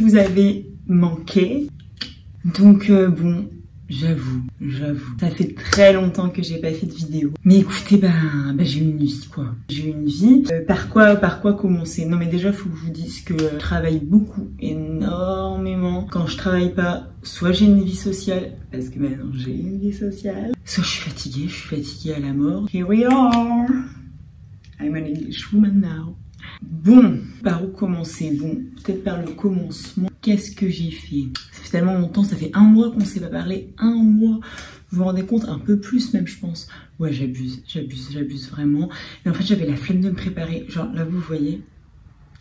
vous avez manqué. Donc bon, j'avoue, ça fait très longtemps que j'ai pas fait de vidéo. Mais écoutez, j'ai eu une vie quoi. J'ai eu une vie. Par quoi commencer? Non mais déjà faut que je vous dise que je travaille beaucoup, énormément. Quand je travaille pas, soit j'ai une vie sociale, parce que maintenant j'ai une vie sociale, soit je suis fatiguée à la mort. Here we are. I'm an English woman now. Bon, par où commencer? Bon, peut-être par le commencement. Qu'est-ce que j'ai fait? Ça fait tellement longtemps, ça fait 1 mois qu'on s'est pas parlé. 1 mois. Vous vous rendez compte? Un peu plus même, je pense. Ouais, j'abuse vraiment. Mais en fait, j'avais la flemme de me préparer. Genre, là, vous voyez,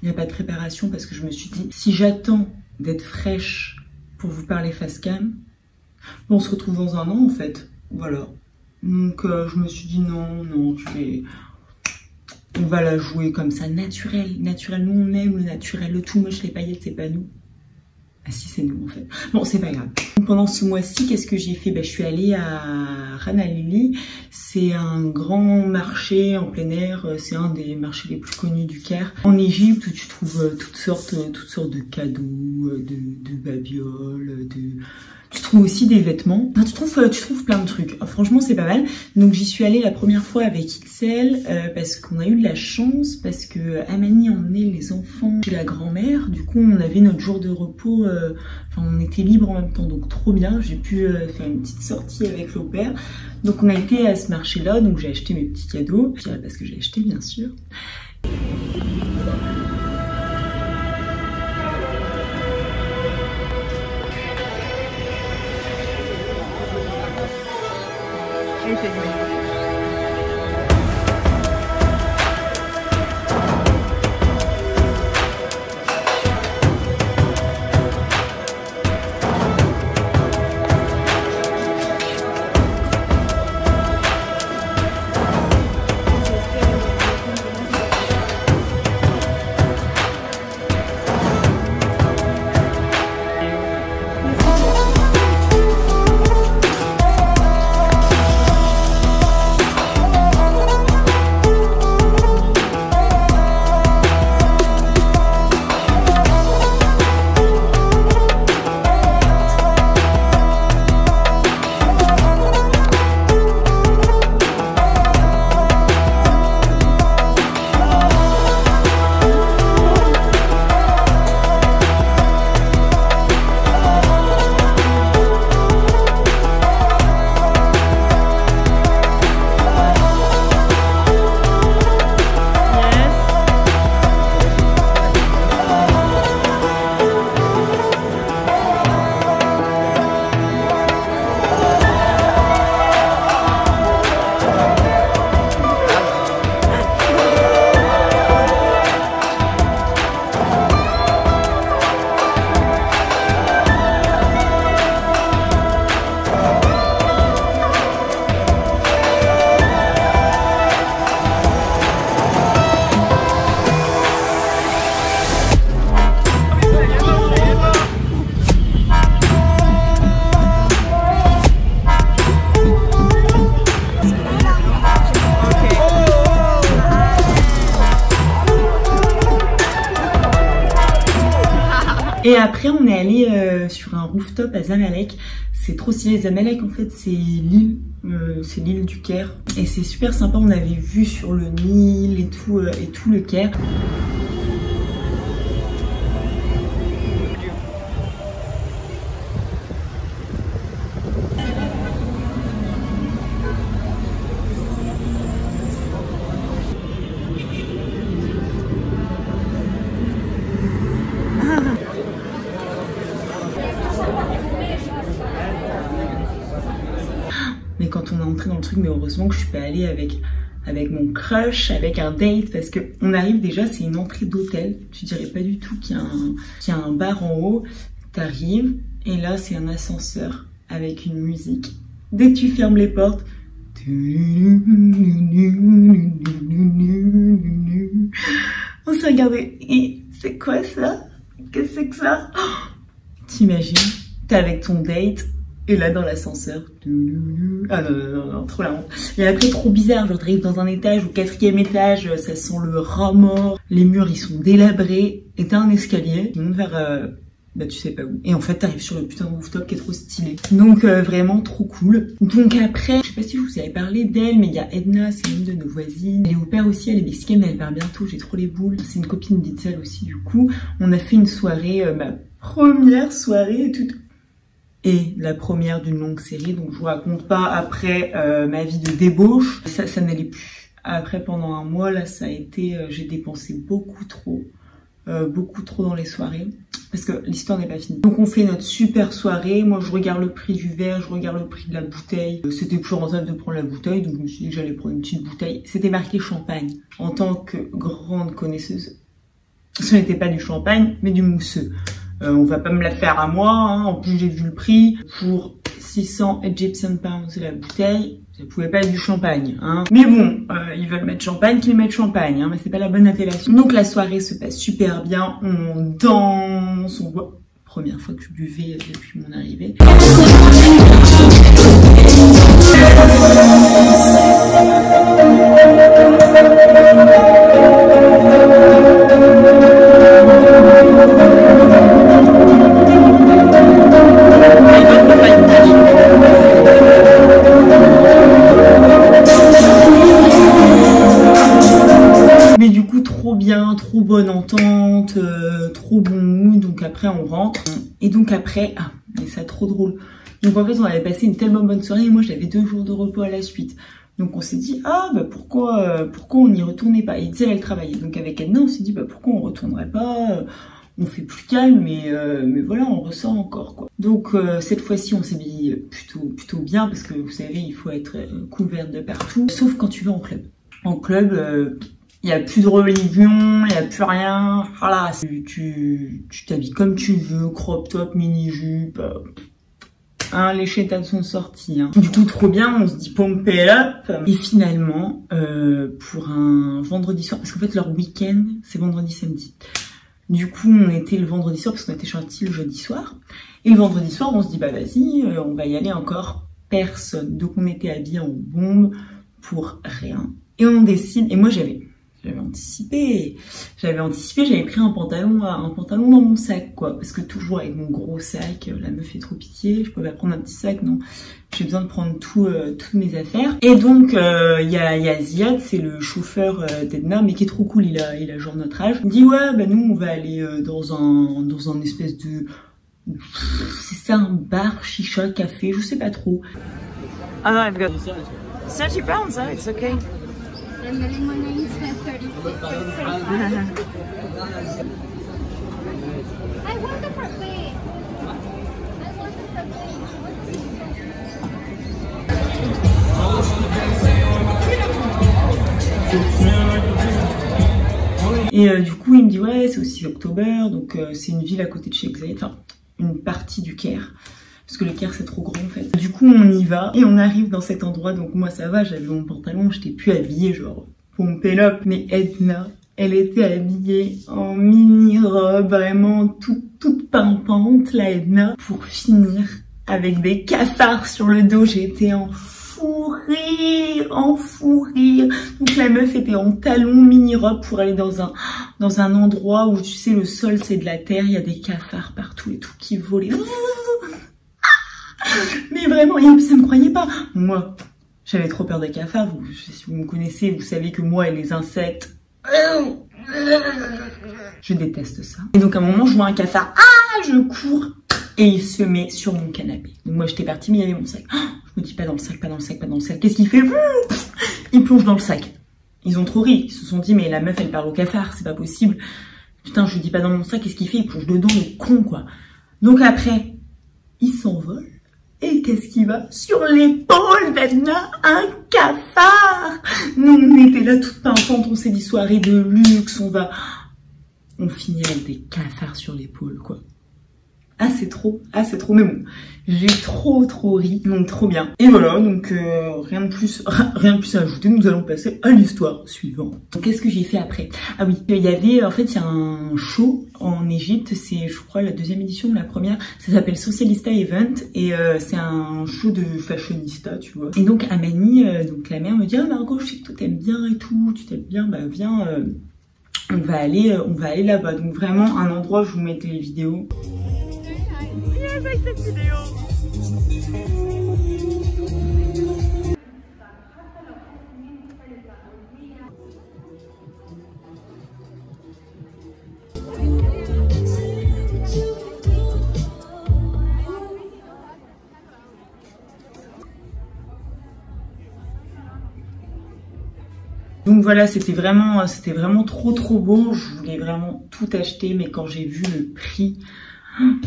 il n'y a pas de préparation parce que je me suis dit, si j'attends d'être fraîche pour vous parler face cam, on se retrouve dans 1 an, en fait. Voilà. Donc, je me suis dit, non, on va la jouer comme ça, naturel. Nous, on aime le naturel. Le tout moche, les paillettes, c'est pas nous. Ah si, c'est nous, en fait. Bon, c'est pas grave. Pendant ce mois-ci, qu'est-ce que j'ai fait? Je suis allée à Ranalili. C'est un grand marché en plein air. C'est un des marchés les plus connus du Caire. En Égypte, où tu trouves toutes sortes de cadeaux, de babioles, Tu trouves aussi des vêtements. Enfin, tu trouves plein de trucs. Franchement, c'est pas mal. Donc, j'y suis allée la première fois avec XL parce qu'on a eu de la chance, parce que Amani emmenait les enfants chez la grand-mère. Du coup, on avait notre jour de repos. Enfin, on était libre en même temps, donc trop bien. J'ai pu faire une petite sortie avec l'au-pair. Donc, on a été à ce marché-là. Donc, j'ai acheté mes petits cadeaux. Je dirais parce que j'ai acheté, bien sûr. Et après, on est allé sur un rooftop à Zamalek. C'est trop stylé. Zamalek, en fait, c'est l'île du Caire. Et c'est super sympa. On avait vu sur le Nil et tout le Caire. Mais quand on est entré dans le truc, mais heureusement que je suis pas allée avec mon crush, avec un date, parce que on arrive déjà, c'est une entrée d'hôtel. Tu dirais pas du tout qu'il y a un bar en haut. T'arrives et là c'est un ascenseur avec une musique. Dès que tu fermes les portes, on s'est regardé. Et c'est quoi ça? Qu'est-ce que c'est que ça? T'imagines, t'es avec ton date. Et là, dans l'ascenseur, ah non, trop la honte. Et après, trop bizarre, genre t'arrives dans un étage, au 4e étage, ça sent le rat mort, les murs ils sont délabrés, et t'as un escalier qui monte bah tu sais pas où. Et en fait t'arrives sur le putain de rooftop qui est trop stylé. Donc vraiment trop cool. Donc après, je sais pas si je vous avais parlé d'elle, mais il y a Edna, c'est une de nos voisines. Elle est au père aussi, elle est mexicaine, mais elle part bientôt, j'ai trop les boules. C'est une copine d'Itzel aussi du coup. On a fait une soirée, ma première soirée toute. Et la première d'une longue série, donc je vous raconte pas après ma vie de débauche. Ça n'allait plus. Après pendant un mois là, ça a été, j'ai dépensé beaucoup trop dans les soirées. Parce que l'histoire n'est pas finie. Donc on fait notre super soirée. Moi je regarde le prix du verre, je regarde le prix de la bouteille. C'était plus rentable de prendre la bouteille, donc je me suis dit que j'allais prendre une petite bouteille. C'était marqué champagne. En tant que grande connaisseuse, ce n'était pas du champagne, mais du mousseux. On va pas me la faire à moi, hein. En plus j'ai vu le prix. Pour 600 Egyptian pounds la bouteille, ça pouvait pas être du champagne, hein. Mais bon, ils veulent mettre champagne, qu'ils mettent champagne, hein, mais c'est pas la bonne appellation. Donc la soirée se passe super bien, on danse, on boit. Première fois que je buvais depuis mon arrivée. Mais du coup trop bien, trop bonne entente, trop bon mood. Donc après on rentre et donc après, ah mais c'est trop drôle. Donc en fait on avait passé une tellement bonne soirée et moi j'avais 2 jours de repos à la suite. Donc on s'est dit ah bah pourquoi on n'y retournait pas. Et Itzel elle travaillait, donc avec Edna on s'est dit bah pourquoi on retournerait pas. On fait plus calme, mais voilà, on ressort encore quoi. Donc cette fois-ci, on s'habille plutôt bien parce que vous savez, il faut être couverte de partout, sauf quand tu vas en club. En club, il y a plus de religion, il y a plus rien. Voilà, tu t'habilles comme tu veux, crop top, mini jupe. Hein, les chétans sont sortis. Hein. Du coup, trop bien, on se dit pump it up. Et finalement, pour un vendredi soir, parce qu'en fait leur week-end, c'est vendredi samedi. Du coup, on était le vendredi soir parce qu'on était sortis le jeudi soir. Et le vendredi soir, on se dit bah vas-y, on va y aller encore. Personne. Donc on était habillés en bombe pour rien. Et on décide. Et moi j'avais anticipé, j'avais pris un pantalon dans mon sac quoi, parce que toujours avec mon gros sac, la meuf fait trop pitié, je peux pas prendre un petit sac, non, j'ai besoin de prendre toutes mes affaires. Et donc il y a Ziad, c'est le chauffeur d'Edna, mais qui est trop cool, il a genre notre âge. Il me dit ouais bah nous on va aller dans un espèce de, c'est ça, un bar, chicha, café, je sais pas trop. Ah non, I've got 30 pounds, hein, it's okay. And the lemonade is 36. I want the frappe. I want the frappe. Et du coup, il me dit ouais, c'est aussi October, donc c'est une ville à côté de Sheikh Zayed, enfin une partie du Caire. Parce que le Caire c'est trop grand en fait. Du coup on y va et on arrive dans cet endroit. Donc moi ça va, j'avais mon pantalon, j'étais plus habillée genre pompée up. Mais Edna, elle était habillée en mini-robe, vraiment toute pimpante la Edna. Pour finir avec des cafards sur le dos, j'étais en fou rire. Donc la meuf était en talons mini-robe pour aller dans un endroit où tu sais le sol c'est de la terre, il y a des cafards partout et tout qui volaient. Mais vraiment, et ça me croyait pas. Moi, j'avais trop peur des cafards. Si vous me connaissez, vous savez que moi et les insectes, je déteste ça. Et donc à un moment, je vois un cafard. Ah, je cours et il se met sur mon canapé. Donc moi, j'étais partie, mais il y avait mon sac. Je me dis pas dans le sac. Qu'est-ce qu'il fait? Il plonge dans le sac. Ils ont trop ri. Ils se sont dit, mais la meuf, elle parle au cafard, c'est pas possible. Putain, je lui dis pas dans mon sac. Qu'est-ce qu'il fait? Il plonge dedans, le con quoi. Donc après, il s'envole. Et qu'est-ce qui va? Sur l'épaule d'Edna, un cafard! Nous, on était là toute pimpante, on s'est dit soirée de luxe, on finit avec des cafards sur l'épaule, quoi. Ah c'est trop, mais bon, j'ai trop ri, donc trop bien. Et voilà, donc rien de plus à ajouter, nous allons passer à l'histoire suivante. Donc qu'est-ce que j'ai fait après? Ah oui, il y avait, en fait il y a un show en Égypte, c'est je crois la 2e édition ou la première, ça s'appelle Socialista Event, et c'est un show de fashionista, tu vois. Et donc Amani, donc la mère me dit, ah Margot, je sais que toi t'aimes bien et tout, tu t'aimes bien, bah viens, on va aller là-bas. Donc vraiment un endroit, je vous mettais les vidéos. l'aise avec cette vidéo. Donc voilà, c'était vraiment trop beau. Je voulais vraiment tout acheter, mais quand j'ai vu le prix,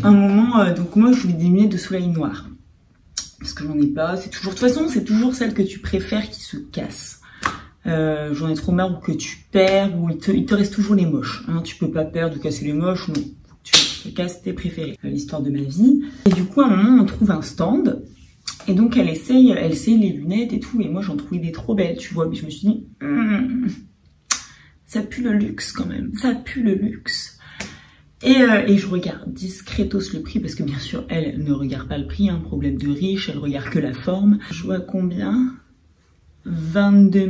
un moment, donc moi je voulais des lunettes de soleil noir. Parce que j'en ai pas, c'est toujours, de toute façon c'est toujours celle que tu préfères qui se casse. J'en ai trop marre ou que tu perds, ou il te reste toujours les moches. Hein. Tu peux pas perdre ou casser les moches, non. Tu casses tes préférés. L'histoire de ma vie. Et du coup à un moment on trouve un stand. Et donc elle essaye les lunettes et tout, et moi j'en trouvais des trop belles, tu vois, mais je me suis dit, ça pue le luxe quand même, ça pue le luxe. Et je regarde discretos le prix, parce que bien sûr elle ne regarde pas le prix, un problème de riche, elle regarde que la forme. Je vois combien? 22 000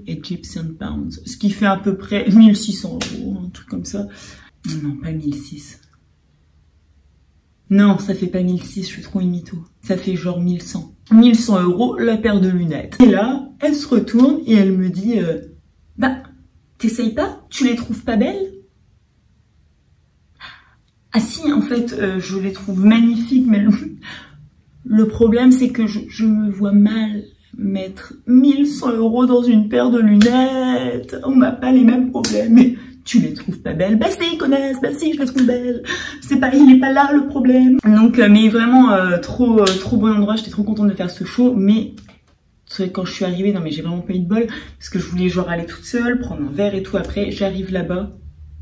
Egyptian pounds, ce qui fait à peu près 1600 €, un truc comme ça. Non, pas 1600. Non, ça fait pas 1600, je suis trop une mytho. Ça fait genre 1100. 1100 € la paire de lunettes. Et là, elle se retourne et elle me dit bah, t'essayes pas? Tu les trouves pas belles? Ah si, en fait, je les trouve magnifiques, mais le problème, c'est que je me vois mal mettre 1100 € dans une paire de lunettes. On n'a pas les mêmes problèmes. Mais tu les trouves pas belles? Bah si, connaissent, bah si, je les trouve belles. C'est pas, il est pas là le problème. Donc, mais vraiment, trop bon endroit. J'étais trop contente de faire ce show, mais quand je suis arrivée, non mais j'ai vraiment pas eu de bol, parce que je voulais genre aller toute seule, prendre un verre et tout. Après, j'arrive là-bas,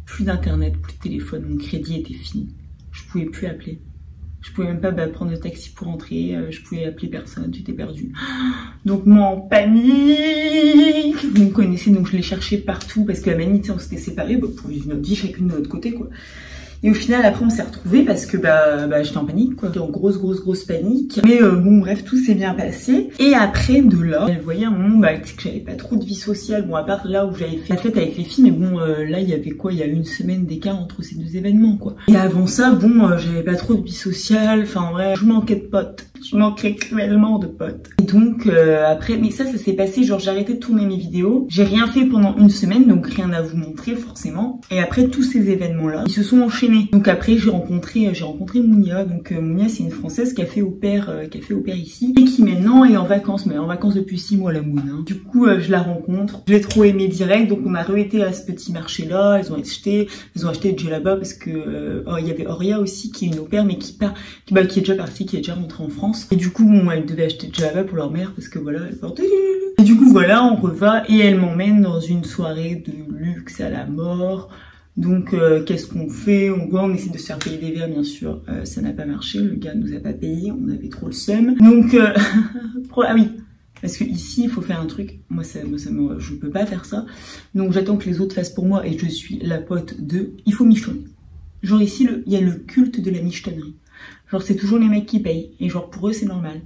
plus d'internet, plus de téléphone, mon crédit était fini. Je pouvais plus appeler. Je pouvais même pas prendre de taxi pour rentrer, je pouvais appeler personne, j'étais perdue. Donc moi en panique, vous me connaissez, donc je l'ai cherché partout parce que la manite, on s'était séparés pour vivre notre vie chacune de notre côté quoi. Et au final après on s'est retrouvés parce que j'étais en panique quoi, en grosse panique. Mais bon bref, tout s'est bien passé. Et après de là, elle voyait un moment que j'avais pas trop de vie sociale, bon à part là où j'avais fait la fête avec les filles, mais bon là il y avait quoi, il y a une semaine d'écart entre ces deux événements quoi. Et avant ça, bon j'avais pas trop de vie sociale, enfin en vrai je manquais de potes. Je manquais cruellement de potes. Et donc après, mais ça s'est passé, genre j'ai arrêté de tourner mes vidéos. J'ai rien fait pendant une semaine, donc rien à vous montrer forcément. Et après tous ces événements-là, ils se sont enchaînés. Donc après j'ai rencontré Mounia. Donc Mounia c'est une Française qui a fait au pair ici et qui maintenant est en vacances, mais en vacances depuis 6 mois la moune. Hein. Du coup je la rencontre, je l'ai trop aimée direct, donc on a re-été à ce petit marché-là. Ils ont acheté le djellaba parce que il y avait Oria aussi qui est une au pair mais qui est déjà partie, qui est déjà rentrée en France. Et du coup, bon, elle devait acheter le djellaba pour leur mère parce que voilà, elle portait. Et du coup, voilà, on reva et elle m'emmène dans une soirée de luxe à la mort. Donc, qu'est-ce qu'on fait? On essaie de se faire payer des verres, bien sûr. Ça n'a pas marché, le gars nous a pas payé, on avait trop le seum. Donc, ah oui, parce que ici, il faut faire un truc. Moi, je peux pas faire ça. Donc, j'attends que les autres fassent pour moi et je suis la pote de. Il faut michetonner. Genre ici, il y a le culte de la michetonnerie. Genre c'est toujours les mecs qui payent, et genre pour eux c'est normal.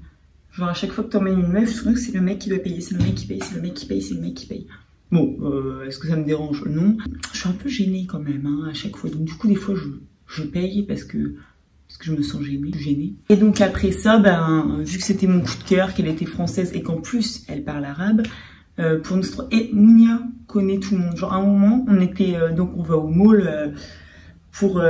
Genre à chaque fois que t'emmènes une meuf, souvent c'est le mec qui doit payer, c'est le mec qui paye, c'est le mec qui paye, c'est le mec qui paye. Bon, est-ce que ça me dérange? Non. Je suis un peu gênée quand même, hein, à chaque fois. Donc du coup des fois je paye parce que je me sens gênée. Et donc après ça, vu que c'était mon coup de cœur, qu'elle était française et qu'en plus elle parle arabe, pour nous... Et Mounia connaît tout le monde. Genre à un moment, on était... donc on va au mall... pour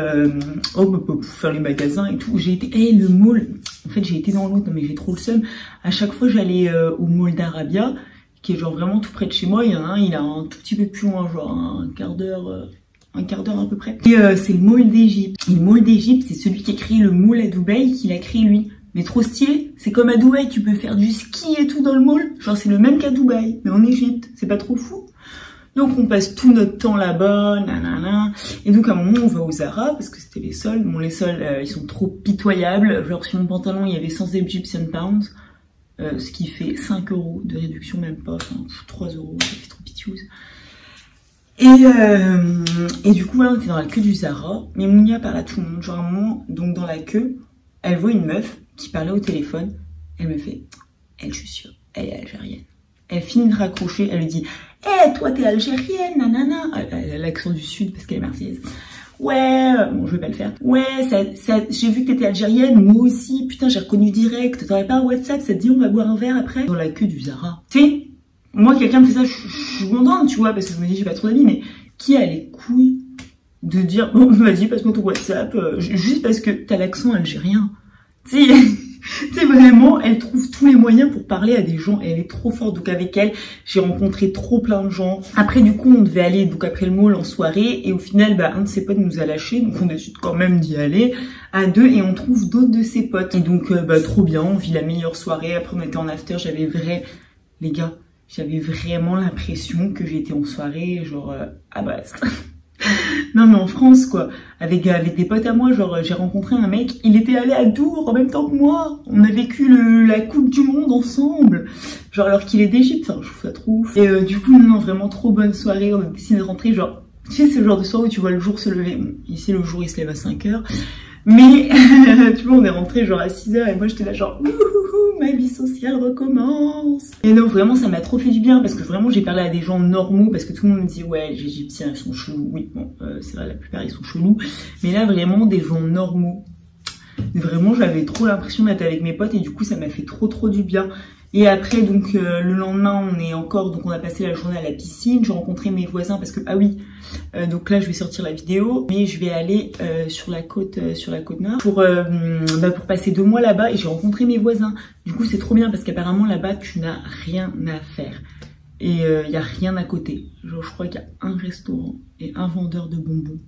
faire les magasins et tout. J'ai été, le mall, en fait j'ai été dans l'autre, mais j'ai trop le seum. À chaque fois j'allais au mall d'Arabia, qui est genre vraiment tout près de chez moi. Il y en a un, il a un tout petit peu plus loin, genre un quart d'heure à peu près. Et c'est le mall d'Égypte. Et le mall d'Égypte, c'est celui qui a créé le mall à Dubaï, qui l'a créé lui. Mais trop stylé, c'est comme à Dubaï, tu peux faire du ski et tout dans le mall. Genre c'est le même qu'à Dubaï, mais en Égypte, c'est pas trop fou? Donc on passe tout notre temps là-bas, nanana. Et donc à un moment on va au Zara parce que c'était les soldes. Bon les soldes ils sont trop pitoyables. Genre sur mon pantalon il y avait 100 Egyptian pounds, ce qui fait 5 € de réduction, même pas, enfin 3 €, ça fait trop pitiouse. Et du coup voilà, on était dans la queue du Zara, mais Mounia parle à tout le monde. Genre à un moment, donc dans la queue, elle voit une meuf qui parlait au téléphone. Elle me fait, je suis sûre, elle est algérienne. Elle finit de raccrocher, elle lui dit, toi t'es algérienne, nanana. Elle a l'accent du sud parce qu'elle est marseillaise. ouais, bon je vais pas le faire, ouais, j'ai vu que t'étais algérienne, moi aussi, putain j'ai reconnu direct, t'aurais pas un WhatsApp, ça te dit on va boire un verre après? Dans la queue du Zara. Tu sais, moi quelqu'un me fait ça, je suis contente, tu vois, parce que je me dis j'ai pas trop d'amis, mais qui a les couilles de dire bon vas-y passe-moi ton WhatsApp, juste parce que t'as l'accent algérien. Tu sais, vraiment, elle trouve tous les moyens pour parler à des gens et elle est trop forte. Donc avec elle, j'ai rencontré trop plein de gens. Après du coup, on devait aller donc après le mall en soirée et au final, bah un de ses potes nous a lâchés, donc on décide quand même d'y aller à deux et on trouve d'autres de ses potes. Et donc bah trop bien, on vit la meilleure soirée. Après on était en after, les gars, j'avais vraiment l'impression que j'étais en soirée genre à Brest. Non mais en France quoi, avec des potes à moi, genre j'ai rencontré un mec, il était allé à Dour en même temps que moi, on a vécu la coupe du monde ensemble, genre alors qu'il est d'Égypte, enfin je trouve ça trop ouf. Et du coup non vraiment trop bonne soirée, on a décidé de rentrer, genre tu sais c'est le genre de soirée où tu vois le jour se lever, bon, ici le jour il se lève à 5h, mais tu vois on est rentré genre à 6h et moi j'étais là genre ma vie sociale recommence. Et non vraiment ça m'a trop fait du bien parce que vraiment j'ai parlé à des gens normaux parce que tout le monde me dit ouais les Égyptiens ils sont chelous, oui bon c'est vrai la plupart ils sont chelous, mais là vraiment des gens normaux. Vraiment j'avais trop l'impression d'être avec mes potes et du coup ça m'a fait trop du bien. Et après donc le lendemain on a passé la journée à la piscine, j'ai rencontré mes voisins parce que ah oui donc là je vais sortir la vidéo mais je vais aller sur la côte nord pour passer 2 mois là-bas et j'ai rencontré mes voisins. Du coup c'est trop bien parce qu'apparemment là-bas tu n'as rien à faire et il y a rien à côté. Genre je crois qu'il y a un restaurant et un vendeur de bonbons.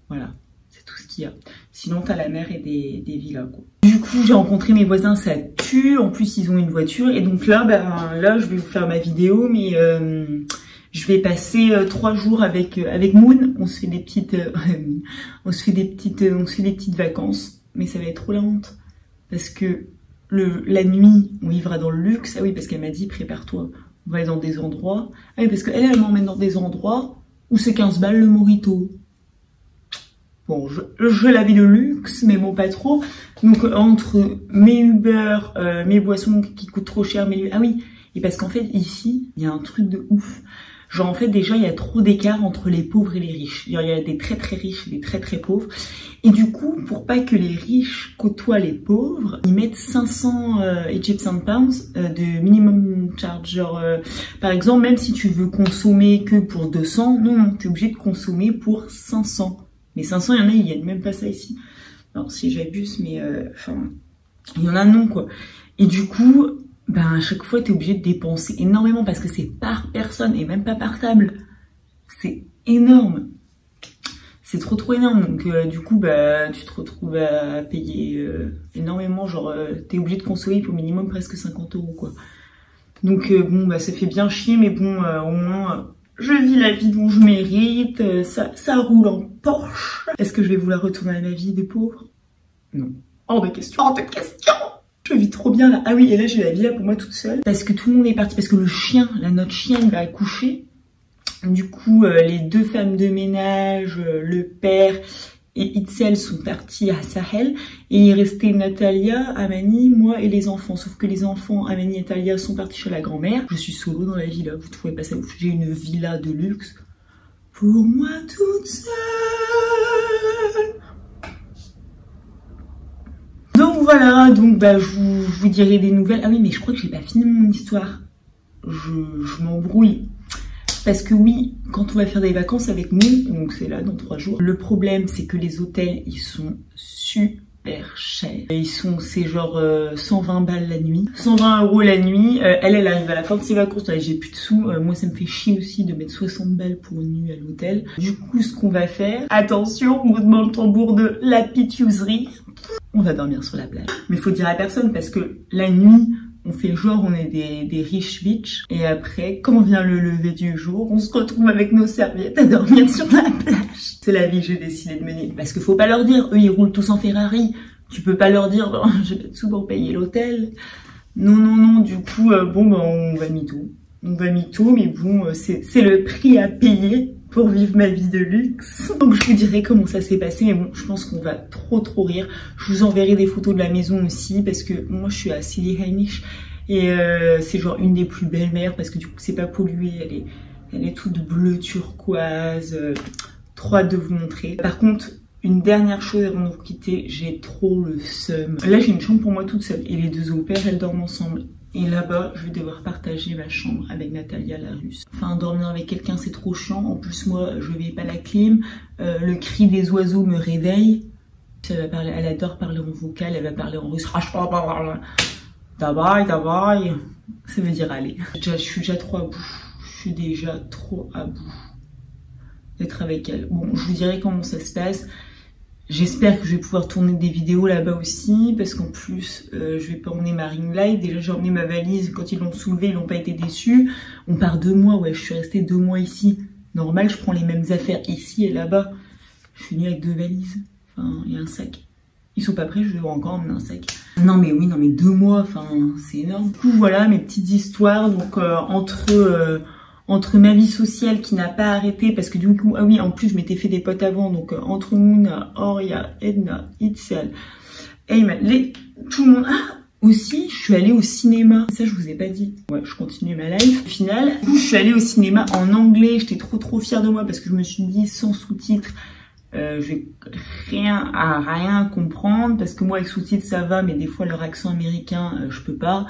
Voilà. C'est tout ce qu'il y a. Sinon, t'as la mer et des villas, quoi. Du coup, j'ai rencontré mes voisins, ça tue. En plus, ils ont une voiture. Et donc là, là, je vais vous faire ma vidéo, mais je vais passer 3 jours avec Moon. On se fait des petites, vacances. Mais ça va être trop la honte. Parce que la nuit, on vivra dans le luxe. Ah oui, parce qu'elle m'a dit, prépare-toi. On va aller dans des endroits. Ah oui, parce qu'elle m'emmène dans des endroits où c'est 15 balles le mojito. Bon, je la vis de luxe, mais bon, pas trop. Donc, entre mes Uber, mes boissons qui coûtent trop cher, ah oui, et parce qu'en fait, ici, il y a un truc de ouf. Genre, en fait, déjà, il y a trop d'écart entre les pauvres et les riches. Il y a des très riches et des très pauvres. Et du coup, pour pas que les riches côtoient les pauvres, ils mettent 500 Egyptian pounds de minimum charge. Genre, par exemple, même si tu veux consommer que pour 200, non, t'es obligé de consommer pour 500. Mais 500, il y en a, ils gagnent même pas ça ici. Alors, si j'abuse, mais enfin, il y en a non, quoi. Et du coup, à chaque fois, t'es obligé de dépenser énormément parce que c'est par personne et même pas par table. C'est énorme. C'est trop énorme. Donc, du coup, tu te retrouves à payer énormément. Genre, t'es obligé de consommer pour minimum presque 50 €, quoi. Donc, bon, ça fait bien chier, mais bon, au moins... je vis la vie dont je mérite, ça roule en Porsche. Est-ce que je vais vouloir retourner à ma vie de pauvre? Non. Hors de question, hors de question. Je vis trop bien là. Ah oui, et là j'ai la villa pour moi toute seule. Parce que tout le monde est parti, parce que le chien, notre chien, il va accoucher. Du coup, les 2 femmes de ménage, le père et Itzel sont partis à Sahel. Et il restait Natalia, Amani, moi et les enfants. Sauf que les enfants, Amani et Talia, sont partis chez la grand-mère. Je suis solo dans la villa, vous trouvez pas ça ouf? J'ai une villa de luxe pour moi toute seule. Donc voilà, donc je vous dirai des nouvelles. Ah oui, mais je crois que j'ai pas fini mon histoire. Je m'embrouille. Parce que oui, quand on va faire des vacances avec nous, donc c'est là dans 3 jours, le problème c'est que les hôtels, ils sont super chers. C'est genre 120 balles la nuit, 120 € la nuit. Elle arrive à la fin de ses vacances, là j'ai plus de sous. Moi ça me fait chier aussi de mettre 60 balles pour une nuit à l'hôtel. Du coup ce qu'on va faire, attention, mouvement le tambour de la pitouserie, on va dormir sur la plage. Mais faut dire à personne parce que la nuit, on fait genre on est des riches bitches. Et après, quand vient le lever du jour, on se retrouve avec nos serviettes à dormir sur la plage. C'est la vie que j'ai décidé de mener. Parce qu'il faut pas leur dire, eux ils roulent tous en Ferrari. Tu peux pas leur dire, oh, j'ai pas de sous pour payer l'hôtel. Non, du coup, on va mytho. On va mytho, mais bon, c'est le prix à payer pour vivre ma vie de luxe. Donc je vous dirai comment ça s'est passé, mais bon, je pense qu'on va trop rire. Je vous enverrai des photos de la maison aussi, parce que moi je suis à Sidi Hainiche, et c'est genre une des plus belles mers, parce que du coup c'est pas pollué, elle est toute bleue turquoise, Trop hâte de vous montrer. Par contre, une dernière chose avant de vous quitter, j'ai trop le seum. Là, j'ai une chambre pour moi toute seule et les deux au pair, elles dorment ensemble. Et là-bas, je vais devoir partager ma chambre avec Natalia, la russe. Enfin, dormir avec quelqu'un, c'est trop chiant. En plus, moi, je n'ai pas la clim. Le cri des oiseaux me réveille. Elle va parler, elle adore parler en vocal, elle va parler en russe. Davai, davai. Ça veut dire aller. Je suis déjà trop à bout. Je suis déjà trop à bout d'être avec elle. Bon, je vous dirai comment ça se passe. J'espère que je vais pouvoir tourner des vidéos là-bas aussi, parce qu'en plus, je vais pas emmener ma ring light. Déjà, j'ai emmené ma valise. Quand ils l'ont soulevée, ils n'ont pas été déçus. On part 2 mois, ouais, je suis restée 2 mois ici. Normal, je prends les mêmes affaires ici et là-bas. Je suis venue avec 2 valises. Enfin, il y a un sac. Ils sont pas prêts, je devrais encore emmener un sac. Non mais oui, non mais 2 mois, enfin, c'est énorme. Du coup, voilà mes petites histoires. Donc, entre ma vie sociale qui n'a pas arrêté, parce que du coup, ah oui, en plus, je m'étais fait des potes avant. Donc, entre Mouna, Oria, Edna, Itzel, Ayman, tout le monde. Ah, aussi, je suis allée au cinéma. Ça, je vous ai pas dit. Ouais, je continue ma life. Au final, je suis allée au cinéma en anglais. J'étais trop fière de moi parce que je me suis dit, sans sous-titres, je vais rien comprendre, parce que moi avec sous-titres ça va, mais des fois leur accent américain je peux pas.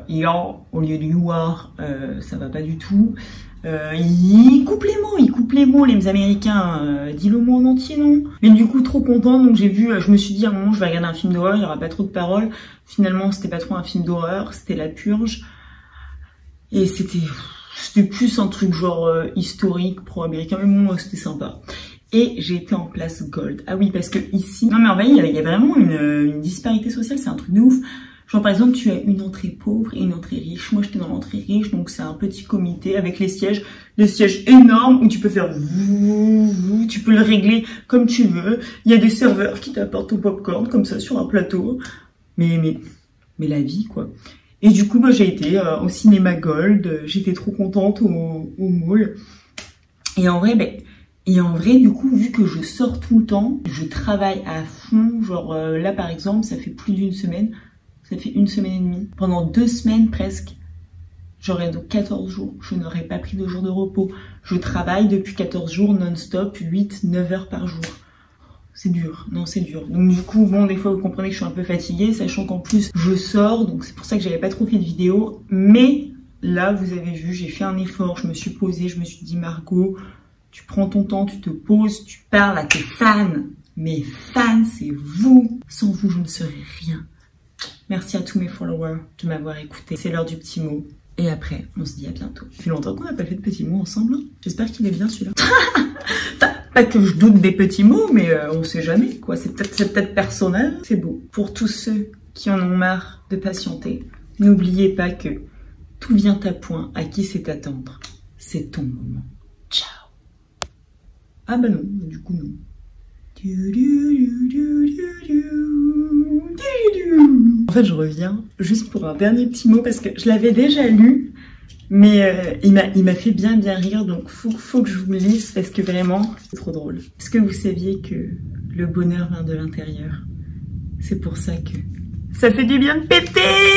Your au lieu de you are, ça va pas du tout. Ils coupent les mots les américains, dis le mot en entier, non. Mais du coup trop contente, donc j'ai vu, je me suis dit à un moment je vais regarder un film d'horreur, il y aura pas trop de paroles. Finalement c'était pas trop un film d'horreur, c'était La Purge, et c'était plus un truc genre historique pro-américain, mais bon c'était sympa. Et j'ai été en place Gold. Ah oui, parce que ici... Non mais en vrai, il y a vraiment une disparité sociale, c'est un truc de ouf. Genre par exemple, tu as une entrée pauvre et une entrée riche. Moi, j'étais dans l'entrée riche, donc c'est un petit comité avec les sièges énormes où tu peux faire... Tu peux le régler comme tu veux. Il y a des serveurs qui t'apportent ton popcorn comme ça sur un plateau. Mais la vie, quoi. Et du coup, moi, j'ai été au cinéma Gold. J'étais trop contente au mall. Et en vrai, du coup, vu que je sors tout le temps, je travaille à fond. Genre là, par exemple, ça fait plus d'1 semaine. Ça fait 1 semaine et demie. Pendant 2 semaines presque, j'aurais donc 14 jours. Je n'aurais pas pris de jour de repos. Je travaille depuis 14 jours non-stop, 8-9 heures par jour. C'est dur. Non, c'est dur. Donc du coup, bon, des fois, vous comprenez que je suis un peu fatiguée, sachant qu'en plus, je sors. Donc c'est pour ça que j'avais pas trop fait de vidéos. Mais là, vous avez vu, j'ai fait un effort. Je me suis posée, je me suis dit, Margot... Tu prends ton temps, tu te poses, tu parles à tes fans. Mes fans, c'est vous. Sans vous, je ne serais rien. Merci à tous mes followers de m'avoir écouté. C'est l'heure du petit mot. Et après, on se dit à bientôt. Ça fait longtemps qu'on n'a pas fait de petits mots ensemble. Hein. J'espère qu'il est bien celui-là. Pas que je doute des petits mots, mais on sait jamais, quoi. C'est peut-être personnel. C'est beau. Pour tous ceux qui en ont marre de patienter, n'oubliez pas que tout vient à point. À qui c'est attendre. C'est ton moment. Ciao. Ah bah non, du coup non. En fait, je reviens juste pour un dernier petit mot parce que je l'avais déjà lu, mais il m'a fait bien rire, donc faut que je vous le lise parce que vraiment, c'est trop drôle. Est-ce que vous saviez que le bonheur vient de l'intérieur? C'est pour ça que ça fait du bien de péter!